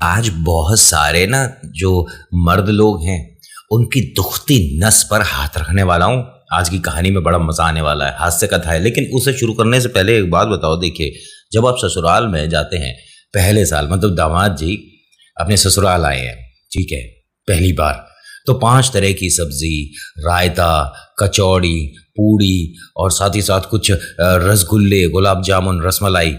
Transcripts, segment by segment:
आज बहुत सारे ना जो मर्द लोग हैं उनकी दुखती नस पर हाथ रखने वाला हूँ। आज की कहानी में बड़ा मजा आने वाला है, हास्य कथा है। लेकिन उसे शुरू करने से पहले एक बात बताओ। देखिए, जब आप ससुराल में जाते हैं पहले साल, मतलब दामाद जी अपने ससुराल आए हैं, ठीक है, पहली बार, तो 5 तरह की सब्जी, रायता, कचौड़ी, पूड़ी और साथ ही साथ कुछ रसगुल्ले, गुलाब जामुन, रसमलाई।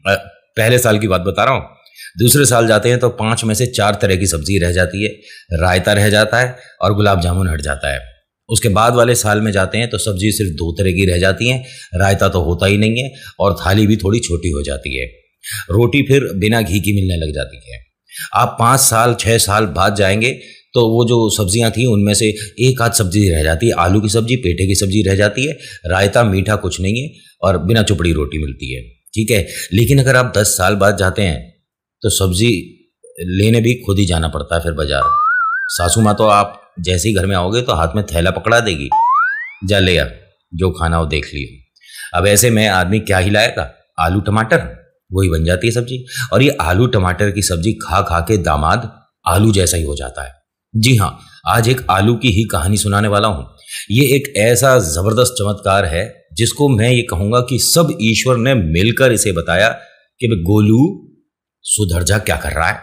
पहले साल की बात बता रहा हूँ। दूसरे साल जाते हैं तो 5 में से 4 तरह की सब्जी रह जाती है, रायता रह जाता है और गुलाब जामुन हट जाता है। उसके बाद वाले साल में जाते हैं तो सब्जी सिर्फ 2 तरह की रह जाती हैं, रायता तो होता ही नहीं है और थाली भी थोड़ी छोटी हो जाती है। रोटी फिर बिना घी की मिलने लग जाती है। आप 5 साल 6 साल बाद जाएंगे तो वो जो सब्जियां थी उनमें से एक आध सब्जी रह जाती है, आलू की सब्जी, पेठे की सब्जी रह जाती है, रायता मीठा कुछ नहीं है और बिना चुपड़ी रोटी मिलती है, ठीक है। लेकिन अगर आप 10 साल बाद जाते हैं तो सब्जी लेने भी खुद ही जाना पड़ता है फिर बाजार। सासू माँ तो आप जैसे ही घर में आओगे तो हाथ में थैला पकड़ा देगी, जा ले आ, जो खाना हो देख लियो। अब ऐसे में आदमी क्या ही लाएगा, आलू टमाटर, वही बन जाती है सब्जी। और ये आलू टमाटर की सब्जी खा खा के दामाद आलू जैसा ही हो जाता है। जी हाँ, आज एक आलू की ही कहानी सुनाने वाला हूँ। ये एक ऐसा जबरदस्त चमत्कार है जिसको मैं ये कहूँगा कि सब ईश्वर ने मिलकर इसे बताया कि गोलू सुधर जा, क्या कर रहा है,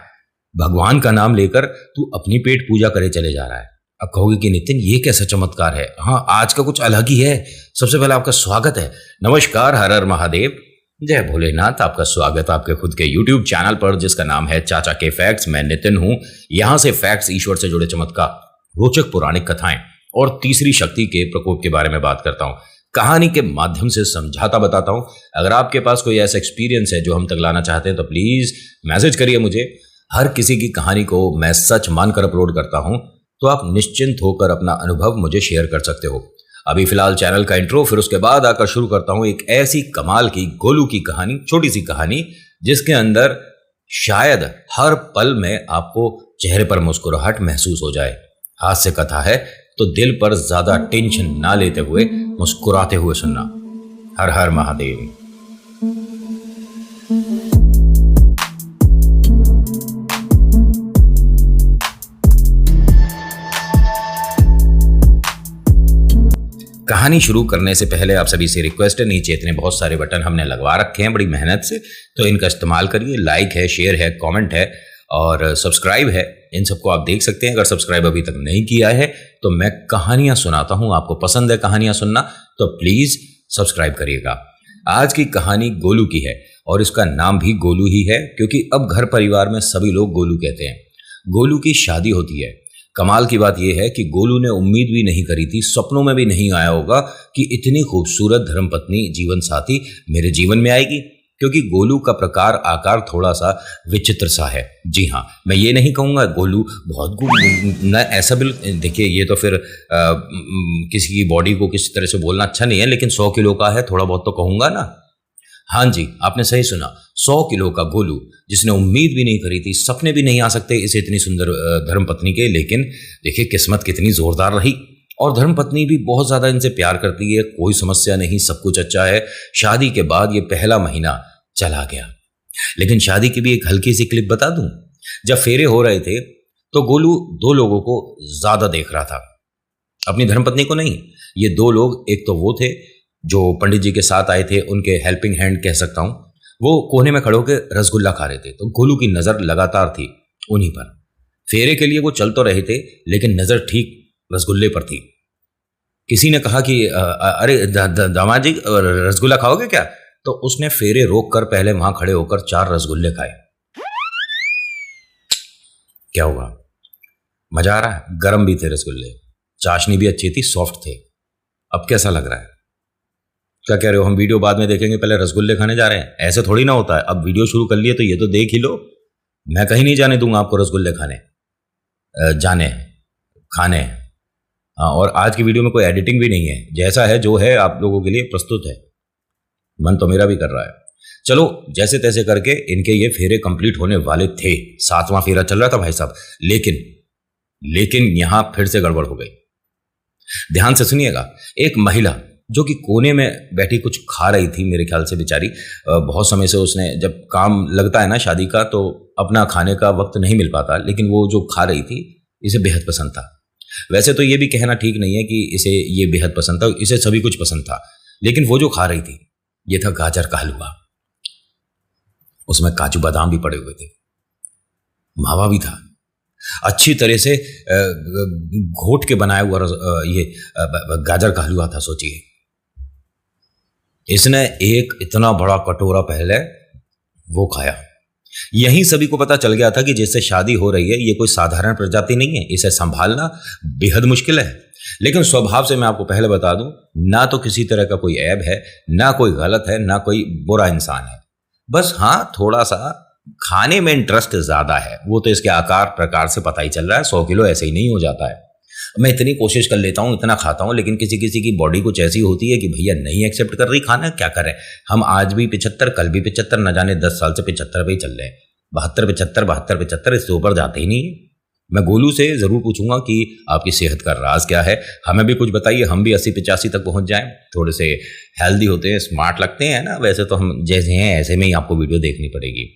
भगवान का नाम लेकर तू अपनी पेट पूजा करे चले जा रहा है। अब कहोगे कि नितिन ये कैसा चमत्कार है। हाँ, आज का कुछ अलग ही है। सबसे पहले आपका स्वागत है। नमस्कार, हर हर महादेव, जय भोलेनाथ। आपका स्वागत आपके खुद के YouTube चैनल पर जिसका नाम है चाचा के फैक्ट्स। मैं नितिन हूं। यहां से फैक्ट्स, ईश्वर से जुड़े चमत्कार, रोचक पौराणिक कथाएं और तीसरी शक्ति के प्रकोप के बारे में बात करता हूं। कहानी के माध्यम से समझाता बताता हूं। अगर आपके पास कोई ऐसा एक्सपीरियंस है जो हम तक लाना चाहते हैं तो प्लीज मैसेज करिए मुझे। हर किसी की कहानी को मैं सच मानकर अपलोड करता हूं, तो आप निश्चिंत होकर अपना अनुभव मुझे शेयर कर सकते हो। अभी फिलहाल चैनल का इंट्रो, फिर उसके बाद आकर शुरू करता हूं एक ऐसी कमाल की गोलू की कहानी, छोटी सी कहानी जिसके अंदर शायद हर पल में आपको चेहरे पर मुस्कुराहट महसूस हो जाए। हास्य कथा है तो दिल पर ज्यादा टेंशन ना लेते हुए मुस्कुराते हुए सुनना। हर हर महादेव। कहानी शुरू करने से पहले आप सभी से रिक्वेस्ट है, नीचे इतने बहुत सारे बटन हमने लगवा रखे हैं बड़ी मेहनत से, तो इनका इस्तेमाल करिए। लाइक है, शेयर है, कमेंट है और सब्सक्राइब है। इन सबको आप देख सकते हैं। अगर सब्सक्राइब अभी तक नहीं किया है तो मैं कहानियां सुनाता हूं, आपको पसंद है कहानियां सुनना तो प्लीज सब्सक्राइब करिएगा। आज की कहानी गोलू की है और इसका नाम भी गोलू ही है क्योंकि अब घर परिवार में सभी लोग गोलू कहते हैं। गोलू की शादी होती है। कमाल की बात यह है कि गोलू ने उम्मीद भी नहीं करी थी, सपनों में भी नहीं आया होगा कि इतनी खूबसूरत धर्मपत्नी, जीवन साथी मेरे जीवन में आएगी, क्योंकि गोलू का प्रकार आकार थोड़ा सा विचित्र सा है। जी हाँ, मैं ये नहीं कहूँगा गोलू बहुत न, ऐसा बिल्कुल, देखिए ये तो फिर किसी की बॉडी को किसी तरह से बोलना अच्छा नहीं है, लेकिन 100 किलो का है, थोड़ा बहुत तो कहूँगा ना। हाँ जी, आपने सही सुना, 100 किलो का गोलू, जिसने उम्मीद भी नहीं करी थी, सपने भी नहीं आ सकते इसे इतनी सुंदर धर्मपत्नी के। लेकिन देखिए किस्मत कितनी जोरदार रही और धर्मपत्नी भी बहुत ज्यादा इनसे प्यार करती है। कोई समस्या नहीं, सब कुछ अच्छा है। शादी के बाद ये पहला महीना चला गया। लेकिन शादी की भी एक हल्की सी क्लिप बता दूं। जब फेरे हो रहे थे तो गोलू 2 लोगों को ज्यादा देख रहा था, अपनी धर्मपत्नी को नहीं। ये 2 लोग, एक तो वो थे जो पंडित जी के साथ आए थे, उनके हेल्पिंग हैंड कह सकता हूं, वो कोने में खड़े होकर रसगुल्ला खा रहे थे, तो गोलू की नजर लगातार थी उन्हीं पर। फेरे के लिए वो चल तो रहे थे लेकिन नजर ठीक रसगुल्ले पर थी। किसी ने कहा कि अरे दामाद जी रसगुल्ला खाओगे क्या, तो उसने फेरे रोक कर पहले वहां खड़े होकर 4 रसगुल्ले खाए। क्या हुआ, मजा आ रहा है? गरम भी थे रसगुल्ले, चाशनी भी अच्छी थी, सॉफ्ट थे। अब कैसा लग रहा है? क्या कह रहे हो? हम वीडियो बाद में देखेंगे, पहले रसगुल्ले खाने जा रहे हैं? ऐसे थोड़ी ना होता है। अब वीडियो शुरू कर लिए तो ये तो देख ही लो। मैं कहीं नहीं जाने दूंगा आपको रसगुल्ले खाने, जाने खाने। हाँ, और आज की वीडियो में कोई एडिटिंग भी नहीं है, जैसा है जो है आप लोगों के लिए प्रस्तुत है। मन तो मेरा भी कर रहा है। चलो, जैसे तैसे करके इनके ये फेरे कंप्लीट होने वाले थे। 7वां फेरा चल रहा था भाई साहब। लेकिन यहां फिर से गड़बड़ हो गई। ध्यान से सुनिएगा। एक महिला जो कि कोने में बैठी कुछ खा रही थी, मेरे ख्याल से बेचारी बहुत समय से उसने, जब काम लगता है ना शादी का तो अपना खाने का वक्त नहीं मिल पाता, लेकिन वो जो खा रही थी इसे बेहद पसंद था। वैसे तो ये भी कहना ठीक नहीं है कि इसे ये बेहद पसंद था, इसे सभी कुछ पसंद था, लेकिन वो जो खा रही थी ये था गाजर का हलवा। उसमें काजू बादाम भी पड़े हुए थे, मावा भी था, अच्छी तरह से घोट के बनाया हुआ ये गाजर का हलवा था। सोचिए, इसने एक इतना बड़ा कटोरा पहले वो खाया। यहीं सभी को पता चल गया था कि जिससे शादी हो रही है ये कोई साधारण प्रजाति नहीं है, इसे संभालना बेहद मुश्किल है। लेकिन स्वभाव से मैं आपको पहले बता दूं, ना तो किसी तरह का कोई ऐब है, ना कोई गलत है, ना कोई बुरा इंसान है। बस हाँ, थोड़ा सा खाने में इंटरेस्ट ज्यादा है। वो तो इसके आकार प्रकार से पता ही चल रहा है, 100 किलो ऐसे ही नहीं हो जाता है। मैं इतनी कोशिश कर लेता हूँ, इतना खाता हूँ, लेकिन किसी किसी की बॉडी कुछ ऐसी होती है कि भैया नहीं एक्सेप्ट कर रही खाना, क्या करें। हम आज भी 75, कल भी 75, न जाने 10 साल से 75 पे ही चल रहे हैं। 72, 75, 72, 75, इससे ऊपर जाते ही नहीं है। मैं गोलू से जरूर पूछूंगा कि आपकी सेहत का राज क्या है, हमें भी कुछ बताइए, हम भी 80-85 तक पहुंच जाएं। थोड़े से हेल्दी होते हैं, स्मार्ट लगते हैं ना, वैसे तो हम जैसे हैं ऐसे में ही आपको वीडियो देखनी पड़ेगी।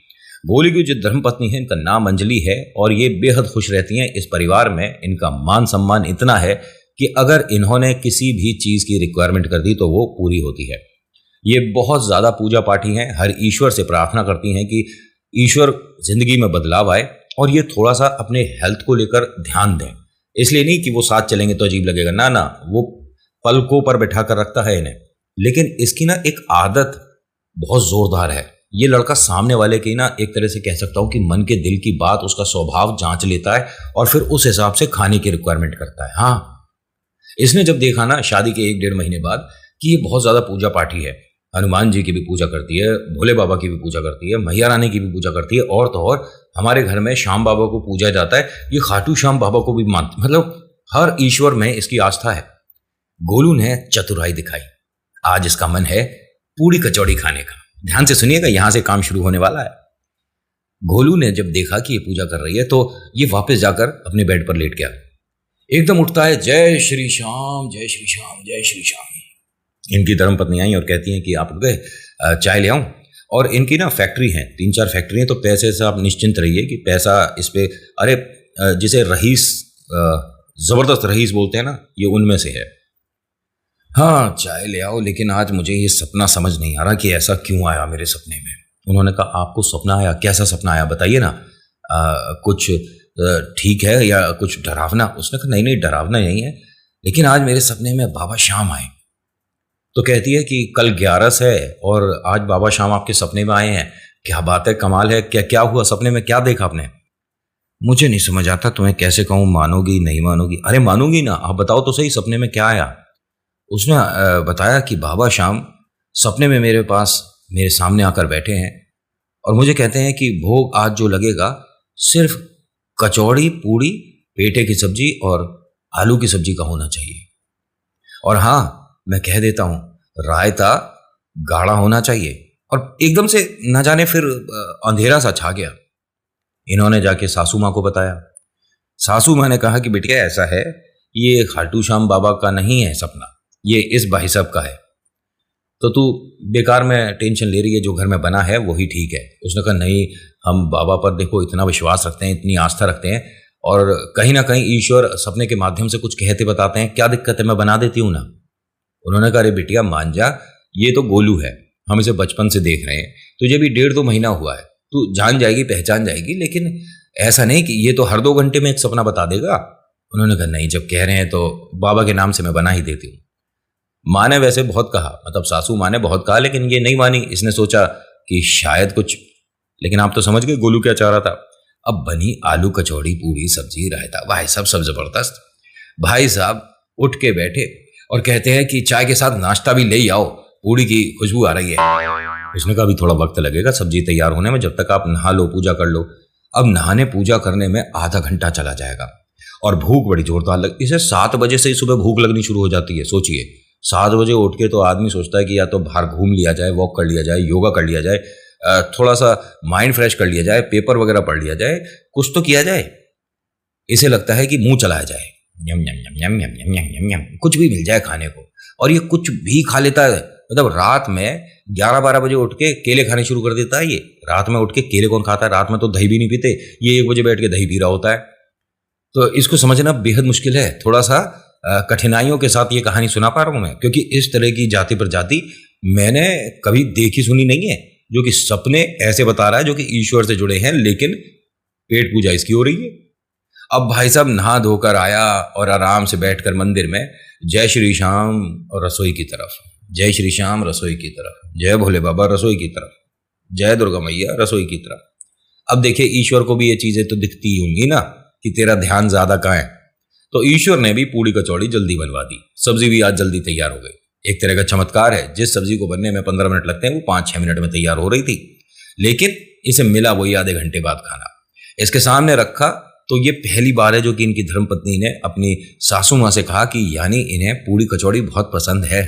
गोलू की जो धर्मपत्नी है, इनका नाम अंजलि है और ये बेहद खुश रहती हैं। इस परिवार में इनका मान सम्मान इतना है कि अगर इन्होंने किसी भी चीज की रिक्वायरमेंट कर दी तो वो पूरी होती है। ये बहुत ज्यादा पूजा पाठी हैं, हर ईश्वर से प्रार्थना करती हैं कि ईश्वर जिंदगी में बदलाव आए और ये थोड़ा सा अपने हेल्थ को लेकर ध्यान दें। इसलिए नहीं कि वो साथ चलेंगे तो अजीब लगेगा, ना ना, वो पलकों पर बैठा कर रखता है इन्हें। लेकिन इसकी ना एक आदत बहुत जोरदार है। ये लड़का सामने वाले की ना एक तरह से कह सकता हूं कि मन के दिल की बात, उसका स्वभाव जांच लेता है और फिर उस हिसाब से खाने की रिक्वायरमेंट करता है। हाँ, इसने जब देखा ना शादी के 1-1.5 महीने बाद कि ये बहुत ज्यादा पूजा पाठी है, हनुमान जी की भी पूजा करती है, भोले बाबा की भी पूजा करती है, मैया रानी की भी पूजा करती है, और तो और हमारे घर में श्याम बाबा को पूजा जाता है, ये खाटू श्याम बाबा को भी मानती, मतलब हर ईश्वर में इसकी आस्था है। गोलू ने चतुराई दिखाई। आज इसका मन है पूड़ी कचौड़ी खाने का। ध्यान से सुनिएगा, यहां से काम शुरू होने वाला है। गोलू ने जब देखा कि ये पूजा कर रही है तो ये वापस जाकर अपने बेड पर लेट गया। एकदम उठता है, जय श्री श्याम, जय श्री श्याम, जय श्री श्याम। इनकी धर्मपत्नी आई और कहती हैं कि आप उठ गए, चाय ले आऊं। और इनकी ना फैक्ट्री है, 3-4 फैक्ट्री है, तो पैसे से आप निश्चिंत रहिए कि पैसा इस पे, अरे जिसे रईस, जबरदस्त रईस बोलते हैं ना, ये उनमें से है। हाँ, चाय ले आओ, लेकिन आज मुझे ये सपना समझ नहीं आ रहा कि ऐसा क्यों आया मेरे सपने में। उन्होंने कहा, आपको सपना आया? कैसा सपना आया बताइए ना, कुछ ठीक है या कुछ डरावना? उसने कहा, नहीं नहीं, डरावना नहीं है, लेकिन आज मेरे सपने में बाबा श्याम आए। तो कहती है कि कल 11 है और आज बाबा श्याम आपके सपने में आए हैं। क्या बात है, कमाल है। क्या क्या हुआ सपने में, क्या देखा आपने? मुझे नहीं समझ आता, तुम्हें कैसे कहूँ, मानोगी नहीं मानोगी? अरे मानूंगी ना, आप बताओ तो सही, सपने में क्या आया? उसने बताया कि बाबा श्याम सपने में मेरे पास, मेरे सामने आकर बैठे हैं और मुझे कहते हैं कि भोग आज जो लगेगा सिर्फ कचौड़ी, पूड़ी, पेठे की सब्जी और आलू की सब्जी का होना चाहिए। और हाँ, मैं कह देता हूं, रायता गाढ़ा होना चाहिए। और एकदम से न जाने फिर अंधेरा सा छा गया। इन्होंने जाके सासू माँ को बताया। सासू माँ ने कहा कि बेटिया ऐसा है, ये खाटू श्याम बाबा का नहीं है सपना, ये इस भाई साहब का है, तो तू बेकार में टेंशन ले रही है, जो घर में बना है वही ठीक है। उसने कहा, नहीं, हम बाबा पर देखो इतना विश्वास रखते हैं, इतनी आस्था रखते हैं, और कहीं ना कहीं ईश्वर सपने के माध्यम से कुछ कहते बताते हैं, क्या दिक्कत है, मैं बना देती हूँ ना। उन्होंने कहा, अरे बिटिया मान जा, ये तो गोलू है, हम इसे बचपन से देख रहे हैं, तुझे भी 1.5-2 महीना हुआ है, तू जान जाएगी, पहचान जाएगी, लेकिन ऐसा नहीं कि ये तो हर 2 घंटे में एक सपना बता देगा। उन्होंने कहा, नहीं, जब कह रहे हैं तो बाबा के नाम से मैं बना ही देती हूँ। माँ ने वैसे बहुत कहा, मतलब सासू माँ ने बहुत कहा, लेकिन ये नहीं मानी। इसने सोचा कि शायद कुछ, लेकिन आप तो समझ गए गोलू क्या चाह रहा था। अब बनी आलू कचौड़ी, पूरी, सब्जी, रायता, भाई साहब सब जबरदस्त। भाई साहब उठ के बैठे और कहते हैं कि चाय के साथ नाश्ता भी ले आओ, पूड़ी की खुशबू आ रही है। उसने कहा, अभी थोड़ा वक्त लगेगा सब्जी तैयार होने में, जब तक आप नहा लो, पूजा कर लो। अब नहाने पूजा करने में आधा घंटा चला जाएगा और भूख बड़ी जोरदार लग, इसे 7 बजे से ही सुबह भूख लगनी शुरू हो जाती है। सोचिए, 7 बजे उठ के तो आदमी सोचता है कि या तो बाहर घूम लिया जाए, वॉक कर लिया जाए, योगा कर लिया जाए, थोड़ा सा माइंड फ्रेश कर लिया जाए, पेपर वगैरह पढ़ लिया जाए, कुछ तो किया जाए। इसे लगता है कि मुंह चलाया जाए, यम यम यम यम यम यम यम यम यम, कुछ भी मिल जाए खाने को। और ये कुछ भी खा लेता है, मतलब रात में 11-12 बजे उठ के केले खाने शुरू कर देता है। ये रात में उठ के केले कौन खाता है? रात में तो दही भी नहीं पीते, ये 1 बजे बैठ के दही पी रहा होता है। तो इसको समझना बेहद मुश्किल है। थोड़ा सा कठिनाइयों के साथ ये कहानी सुना पा रहा हूं मैं, क्योंकि इस तरह की जाति प्रजाति मैंने कभी देखी सुनी नहीं है, जो कि सपने ऐसे बता रहा है जो कि ईश्वर से जुड़े हैं, लेकिन पेट पूजा इसकी हो रही है। अब भाई साहब नहा धोकर आया और आराम से बैठकर मंदिर में जय श्री श्याम और रसोई की तरफ, जय श्री श्याम रसोई की तरफ, जय भोले बाबा रसोई की तरफ, जय दुर्गा मैया रसोई की तरफ। अब देखिए ईश्वर को भी ये चीजें तो दिखती ही होंगी ना कि तेरा ध्यान ज्यादा कहाँ है। तो ईश्वर ने भी पूड़ी कचौड़ी जल्दी बनवा दी, सब्जी भी आज जल्दी तैयार हो गई। एक तरह का चमत्कार है, जिस सब्जी को बनने में 15 मिनट लगते हैं वो 5-6 मिनट में तैयार हो रही थी, लेकिन इसे मिला वही आधे घंटे बाद खाना। इसके सामने रखा तो ये पहली बार है जो कि इनकी धर्मपत्नी ने अपनी सासू माँ से कहा कि यानी इन्हें पूड़ी कचौड़ी बहुत पसंद है,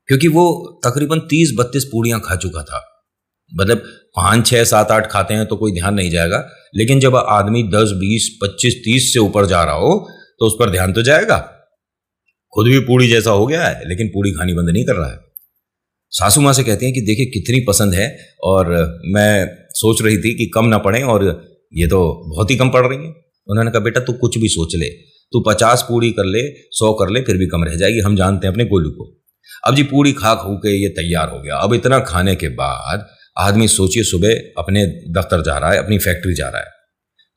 क्योंकि वो तकरीबन 30-32 पूड़ियां खा चुका था। मतलब 5, 6, 7, 8 खाते हैं तो कोई ध्यान नहीं जाएगा, लेकिन जब आदमी 10, 20, 25, 30 से ऊपर जा रहा हो तो उस पर ध्यान तो जाएगा। खुद भी पूड़ी जैसा हो गया है, लेकिन पूड़ी खानी बंद नहीं कर रहा है। सासू माँ से कहते हैं कि देखिए कितनी पसंद है, और मैं सोच रही थी कि कम ना पड़े, और ये तो बहुत ही कम पड़ रही है। उन्होंने कहा बेटा तू कुछ भी सोच ले, तू 50 पूड़ी कर ले, 100 कर ले, फिर भी कम रह जाएगी, हम जानते हैं अपने गोलू को। अब जी पूड़ी खा खू के ये तैयार हो गया। अब इतना खाने के बाद आदमी सोचिए सुबह अपने दफ्तर जा रहा है, अपनी फैक्ट्री जा रहा है,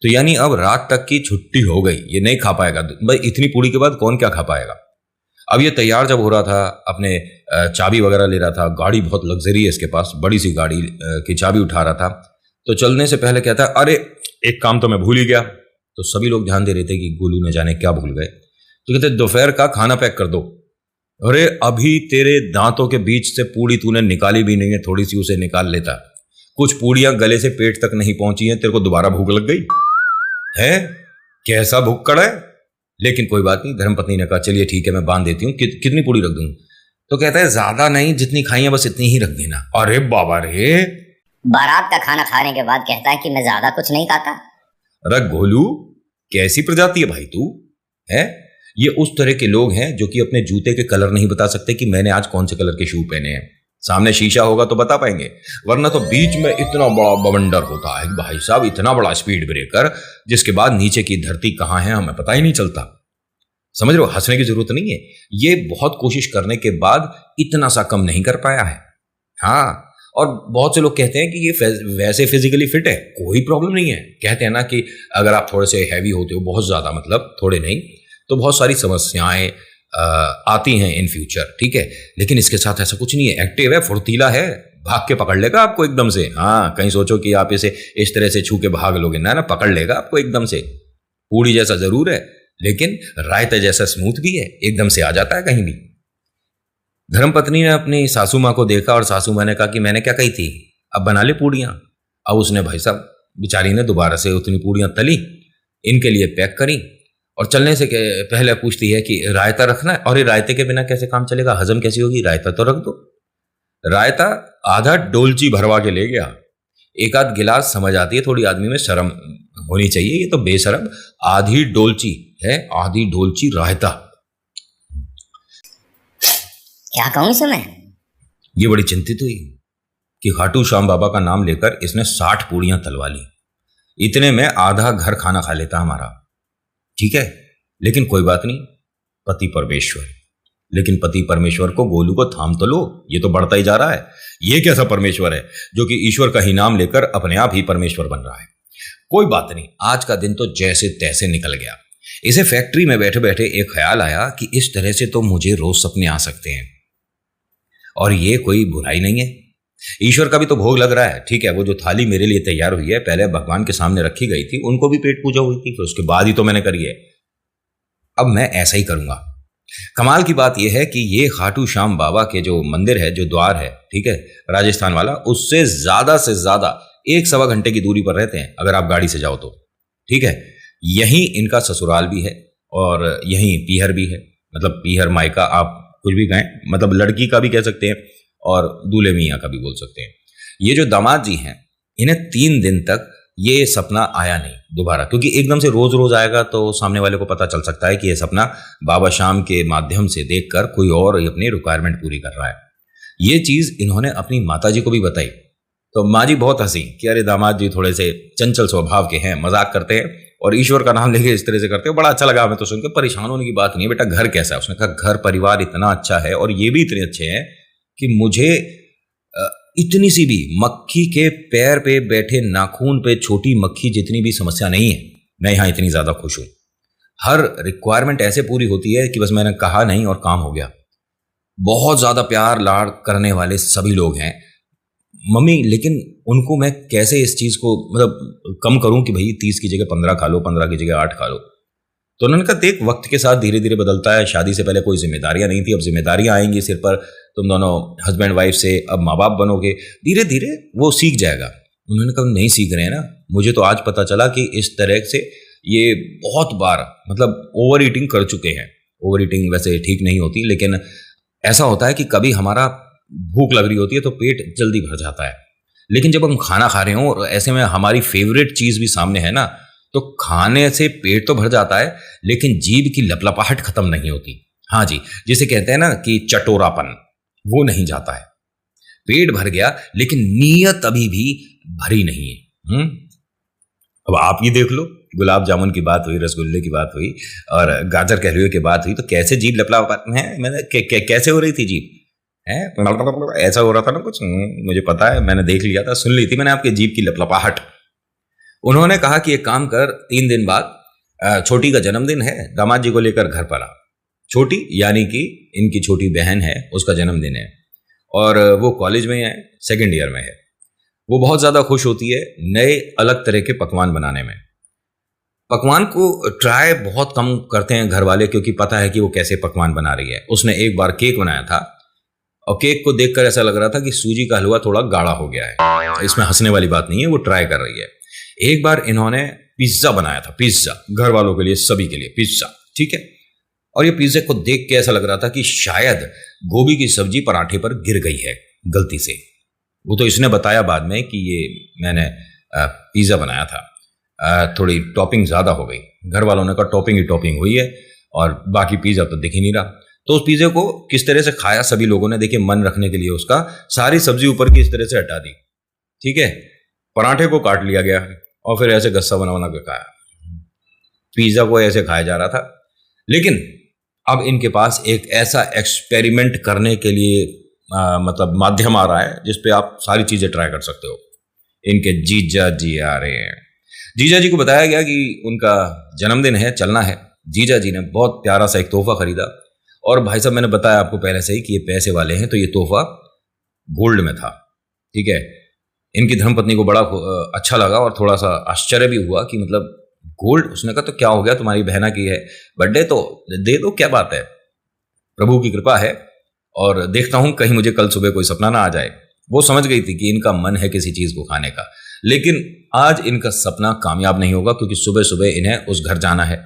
तो यानी अब रात तक की छुट्टी हो गई, ये नहीं खा पाएगा भाई। इतनी पूड़ी के बाद कौन क्या खा पाएगा। अब ये तैयार जब हो रहा था, अपने चाबी वगैरह ले रहा था, गाड़ी बहुत लग्जरी है इसके पास, बड़ी सी गाड़ी की चाबी उठा रहा था, तो चलने से पहले कहता है अरे एक काम तो मैं भूल ही गया। तो सभी लोग ध्यान दे रहे थे कि गोलू ने जाने क्या भूल गए। तो कहते दोपहर का खाना पैक कर दो। अरे अभी तेरे दांतों के बीच से पूड़ी तूने निकाली भी नहीं है, थोड़ी सी उसे निकाल लेता। कुछ पूड़ियां गले से पेट तक नहीं पहुंची हैं, तेरे को दोबारा भूख लग गई है? कैसा भुक्कड़ है। लेकिन कोई बात नहीं, धर्मपत्नी ने कहा चलिए ठीक है मैं बांध देती हूँ, कितनी पूड़ी रख दूं? तो कहता है ज्यादा नहीं, जितनी खाई है बस इतनी ही रख देना। अरे बाबा रे, बारात का खाना खाने के बाद कहता है कि मैं ज्यादा कुछ नहीं खाता। अरे गोलू कैसी प्रजाति है भाई तू है? ये उस तरह के लोग हैं जो कि अपने जूते के कलर नहीं बता सकते कि मैंने आज कौन से कलर के शू पहने हैं। सामने शीशा होगा तो बता पाएंगे, वरना तो बीच में इतना बड़ा बवंडर होता है भाई साहब, इतना बड़ा स्पीड ब्रेकर, जिसके बाद नीचे की धरती कहाँ है हमें पता ही नहीं चलता। समझ रहे हो, हंसने की जरूरत नहीं है। ये बहुत कोशिश करने के बाद इतना सा कम नहीं कर पाया है। हाँ, और बहुत से लोग कहते हैं कि ये वैसे फिजिकली फिट है, कोई प्रॉब्लम नहीं है। कहते हैं ना कि अगर आप थोड़े से हैवी होते हो, बहुत ज्यादा मतलब थोड़े नहीं, तो बहुत सारी समस्याएं आती हैं इन फ्यूचर, ठीक है। लेकिन इसके साथ ऐसा कुछ नहीं है, एक्टिव है, फुर्तीला है, भाग के पकड़ लेगा आपको एकदम से। हाँ, कहीं सोचो कि आप इसे इस तरह से छू के भाग लोगे ना, पकड़ लेगा आपको एकदम से। पूड़ी जैसा जरूर है, लेकिन रायते जैसा स्मूथ भी है, एकदम से आ जाता है कहीं भी। धर्मपत्नी ने अपनी सासू माँ को देखा और सासू माँ ने कहा कि मैंने क्या कही थी, अब बना ले पूड़ियाँ। अब उसने भाई साहब बेचारी ने दोबारा से उतनी पूड़ियाँ तली, इनके लिए पैक करी, और चलने से पहले पूछती है कि रायता रखना है। और ये रायते के बिना कैसे काम चलेगा, हजम कैसी होगी, रायता तो रख दो। रायता आधा डोलची भरवा के ले गया। एक आध गिलास समझ आती है, थोड़ी आदमी में शर्म होनी चाहिए, ये तो बेशरम आधी डोलची है, आधी डोलची रायता। क्या कहूं इसे मैं? ये बड़ी चिंतित हुई कि खाटू श्याम बाबा का नाम लेकर इसने 60 पूड़ियां तलवा ली। इतने में आधा घर खाना खा लेता हमारा, ठीक है। लेकिन कोई बात नहीं, पति परमेश्वर। लेकिन पति परमेश्वर को गोलू को थाम तो लो, ये तो बढ़ता ही जा रहा है। ये कैसा परमेश्वर है जो कि ईश्वर का ही नाम लेकर अपने आप ही परमेश्वर बन रहा है। कोई बात नहीं, आज का दिन तो जैसे तैसे निकल गया। इसे फैक्ट्री में बैठे बैठे एक ख्याल आया कि इस तरह से तो मुझे रोज सपने आ सकते हैं, और ये कोई बुराई नहीं है। ईश्वर का भी तो भोग लग रहा है, ठीक है। वो जो थाली मेरे लिए तैयार हुई है, पहले भगवान के सामने रखी गई थी, उनको भी पेट पूजा हुई थी, फिर उसके बाद ही तो मैंने करी है। अब मैं ऐसा ही करूंगा। कमाल की बात यह है कि ये खाटू श्याम बाबा के जो मंदिर है, जो द्वार है, ठीक है, राजस्थान वाला, उससे ज्यादा 1-1.25 घंटे की दूरी पर रहते हैं अगर आप गाड़ी से जाओ तो, ठीक है। यहीं इनका ससुराल भी है और यहीं पीहर भी है, मतलब पीहर मायका आप कुछ भी कहें, मतलब लड़की का भी कह सकते हैं और दूल्हे मियाँ का भी बोल सकते हैं। ये जो दामाद जी हैं, इन्हें 3 दिन तक ये सपना आया नहीं दोबारा, क्योंकि एकदम से रोज रोज आएगा तो सामने वाले को पता चल सकता है कि ये सपना बाबा श्याम के माध्यम से देखकर कोई और अपनी रिक्वायरमेंट पूरी कर रहा है। ये चीज इन्होंने अपनी माताजी को भी बताई। तो माँ जी बहुत हंसी कि अरे दामाद जी थोड़े से चंचल स्वभाव के हैं, मजाक करते हैं और ईश्वर का नाम लेके इस तरह से करते हैं। बड़ा अच्छा लगा हमें तो सुनकर। परेशान होने की बात नहीं है बेटा, घर कैसा है? उसने कहा घर परिवार इतना अच्छा है और ये भी इतने अच्छे हैं कि मुझे इतनी सी भी मक्खी के पैर पे बैठे नाखून पे छोटी मक्खी जितनी भी समस्या नहीं है। मैं यहाँ इतनी ज्यादा खुश हूँ। हर रिक्वायरमेंट ऐसे पूरी होती है कि बस मैंने कहा नहीं और काम हो गया। बहुत ज्यादा प्यार लाड़ करने वाले सभी लोग हैं मम्मी, लेकिन उनको मैं कैसे इस चीज को मतलब कम करूं कि भाई 30 की जगह 15 खा लो, 15 की जगह 8 खा लो। तो उन्होंने कहा देख वक्त के साथ धीरे धीरे बदलता है। शादी से पहले कोई जिम्मेदारियां नहीं थी, अब जिम्मेदारियां आएंगी सिर पर। तुम दोनों हस्बैंड वाइफ से अब माँ बाप बनोगे, धीरे धीरे वो सीख जाएगा। उन्होंने कहा नहीं सीख रहे हैं ना, मुझे तो आज पता चला कि इस तरह से ये बहुत बार मतलब ओवर ईटिंग कर चुके हैं। ओवर ईटिंग वैसे ठीक नहीं होती, लेकिन ऐसा होता है कि कभी हमारा भूख लग रही होती है तो पेट जल्दी भर जाता है, लेकिन जब हम खाना खा रहे हो और ऐसे में हमारी फेवरेट चीज भी सामने है ना, तो खाने से पेट तो भर जाता है लेकिन जीभ की लपलपाहट खत्म नहीं होती। हाँ जी, जिसे कहते हैं ना कि चटोरापन, वो नहीं जाता है। पेट भर गया लेकिन नीयत अभी भी भरी नहीं है। अब आप ये देख लो, गुलाब जामुन की बात हुई, रसगुल्ले की बात हुई और गाजर के हलवे की बात हुई, तो कैसे जीभ लपलपाहट है। मैंने कैसे हो रही थी जीभ है, ऐसा हो रहा था ना कुछ। मुझे पता है, मैंने देख लिया था, सुन ली थी मैंने आपके जीभ की लपलपाहट। उन्होंने कहा कि एक काम कर, 3 दिन बाद छोटी का जन्मदिन है, दामाद जी को लेकर घर पर आ। छोटी यानी कि इनकी छोटी बहन है, उसका जन्मदिन है और वो कॉलेज में है, 2nd ईयर में है। वो बहुत ज्यादा खुश होती है नए अलग तरह के पकवान बनाने में। पकवान को ट्राई बहुत कम करते हैं घर वाले, क्योंकि पता है कि वो कैसे पकवान बना रही है। उसने एक बार केक बनाया था और केक को देखकर ऐसा लग रहा था कि सूजी का हलवा थोड़ा गाढ़ा हो गया है। इसमें हंसने वाली बात नहीं है, वो ट्राई कर रही है। एक बार इन्होंने पिज्जा बनाया था, पिज्जा घर वालों के लिए, सभी के लिए पिज्जा, ठीक है। और ये पिज्जा को देख के ऐसा लग रहा था कि शायद गोभी की सब्जी पराठे पर गिर गई है गलती से। वो तो इसने बताया बाद में कि ये मैंने पिज्जा बनाया था, थोड़ी टॉपिंग ज्यादा हो गई। घर वालों ने कहा टॉपिंग ही टॉपिंग हुई है और बाकी पिज्जा तो दिख ही नहीं रहा। तो उस पिज्जे को किस तरह से खाया सभी लोगों ने, देखिए मन रखने के लिए उसका सारी सब्जी ऊपर की इस तरह से हटा दी, ठीक है। पराठे को काट लिया गया और फिर ऐसे गस्सा बना बना के खाया। पिज्जा को ऐसे खाया जा रहा था। लेकिन अब इनके पास एक ऐसा एक्सपेरिमेंट करने के लिए मतलब माध्यम आ रहा है जिसपे आप सारी चीजें ट्राई कर सकते हो। इनके जीजा जी आ रहे हैं। जीजा जी को बताया गया कि उनका जन्मदिन है, चलना है। जीजा जी ने बहुत प्यारा सा एक तोहफा खरीदा और भाई साहब मैंने बताया आपको पहले से ही कि ये पैसे वाले हैं, तो ये तोहफा गोल्ड में था, ठीक है। इनकी धर्मपत्नी को बड़ा अच्छा लगा और थोड़ा सा आश्चर्य भी हुआ कि मतलब गोल्ड। उसने कहा तो क्या हो गया, तुम्हारी बहना की है बर्थडे, तो दे दो, क्या बात है, प्रभु की कृपा है। और देखता हूं कहीं मुझे कल सुबह कोई सपना ना आ जाए। वो समझ गई थी कि इनका मन है किसी चीज को खाने का, लेकिन आज इनका सपना कामयाब नहीं होगा क्योंकि सुबह सुबह इन्हें उस घर जाना है,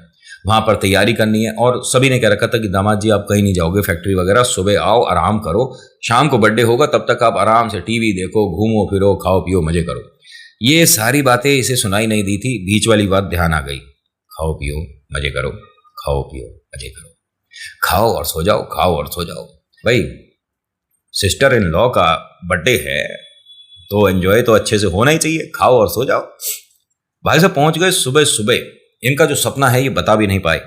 वहां पर तैयारी करनी है। और सभी ने कह रखा था कि दामाद जी आप कहीं नहीं जाओगे फैक्ट्री वगैरह, सुबह आओ आराम करो, शाम को बर्थडे होगा तब तक आप आराम से टीवी देखो, घूमो फिरो, खाओ पियो, मजे करो। ये सारी बातें इसे सुनाई नहीं दी थी। बीच वाली बात ध्यान आ गई, खाओ पियो मजे करो, खाओ पियो मजे करो, खाओ और सो जाओ, खाओ और सो जाओ। भाई सिस्टर इन लॉ का बर्थडे है तो एंजॉय तो अच्छे से होना ही चाहिए, खाओ और सो जाओ। भाई साहब पहुंच गए सुबह सुबह। इनका जो सपना है ये बता भी नहीं पाए,